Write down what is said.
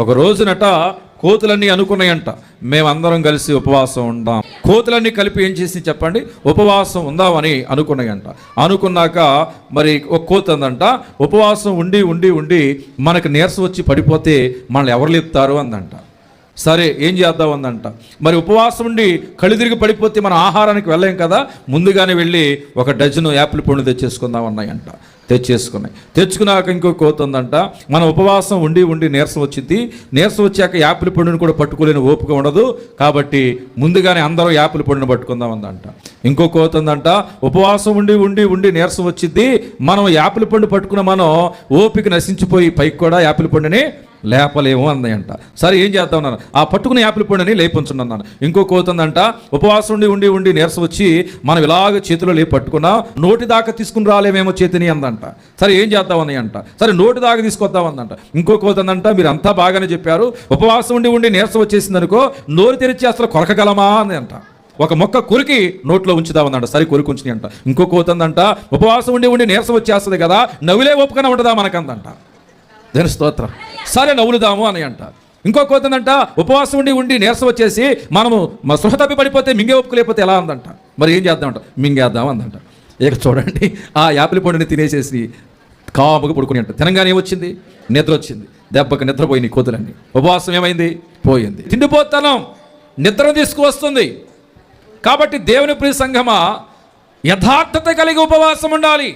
ఒక రోజునట కోతులన్నీ అనుకున్నాయంట, మేమందరం కలిసి ఉపవాసం ఉందాం. కోతులన్నీ కలిపి ఏం చేసి చెప్పండి, ఉపవాసం ఉందామని అనుకున్నాయంట. అనుకున్నాక మరి ఒక కోత అందంట, ఉపవాసం ఉండి ఉండి ఉండి మనకు నీరసం వచ్చి పడిపోతే మనల్ని ఎవరు లేపుతారు అందంట. సరే ఏం చేద్దాం అందంట. మరి ఉపవాసం ఉండి కళ్ళు తిరిగి పడిపోతే మన ఆహారానికి వెళ్ళాం కదా, ముందుగానే వెళ్ళి ఒక డజను యాపిల్ పండు తెచ్చేసుకుందాం అన్నాయంట. తెచ్చుకున్నాక ఇంకో కోత ఉందంట, మనం ఉపవాసం ఉండి ఉండి నీరసం వచ్చింది, నీరసం వచ్చాక యాపిల్ పండుని కూడా పట్టుకోలేని ఓపిక ఉండదు, కాబట్టి ముందుగానే అందరూ యాపిల్ పండుని పట్టుకుందాం అందంట. ఇంకో కోత ఉందంట, ఉపవాసం ఉండి ఉండి ఉండి నీరసం వచ్చింది, మనం యాపిల్ పండు పట్టుకున్న మనం ఓపిక నశించిపోయి పైకి కూడా యాపిల్ పండుని లేపలేము అన్నాయంట. సరే ఏం చేద్దాం అన్నాను, ఆ పట్టుకుని యాపిల్ పండుని లేపుంచుండి అన్నాను. ఇంకో కోతుందంట, ఉపవాసం ఉండి ఉండి ఉండి నీరసం వచ్చి మనం ఇలాగ చేతిలో లేపి పట్టుకున్నా నోటి దాకా తీసుకుని రాలేమేమో చేతిని అందంట. సరే ఏం చేద్దాం అన్నాయంట. సరే నోటి దాకా తీసుకొద్దాం అందంట. ఇంకో కోతుందంట, మీరు అంతా బాగానే చెప్పారు, ఉపవాసం ఉండి ఉండి నీరసం వచ్చేసింది అనుకో, నోరు తెరిచి అసలు కొరకగలమా అందంట. ఒక మొక్క కొరికి నోట్లో ఉంచుదామన్నట. సరే కొరికి ఉంచినాయి అంట. ఇంకో కోతుందంట, ఉపవాసం ఉండి ఉండి నీరసం వచ్చేస్తుంది కదా, నవ్వులే ఒప్పుకనే ఉంటుందా మనకందంట. దేని స్తోత్రం. సరే నవ్వులుదాము అని అంట. ఇంకో కోతుందంట, ఉపవాసం ఉండి ఉండి నీరసం వచ్చేసి మనము మా సృహ తప్పి పడిపోతే మింగే ఒప్పుకోలేకపోతే ఎలా అందంట. మరి ఏం చేద్దామంట, మింగేద్దాం అందంట. ఇక చూడండి, ఆ యాపిల్ పండుని తినేసేసి కాముగా పడుకుని అంట. తినంగానే ఏమొచ్చింది, నిద్ర వచ్చింది. దెబ్బకి నిద్రపోయినాయి కోతులన్నీ. ఉపవాసం ఏమైంది, పోయింది. తిండిపోతనం నిద్ర తీసుకువస్తుంది. కాబట్టి దేవుని ప్రియ సంఘమా, యథార్థత కలిగి ఉపవాసం ఉండాలి.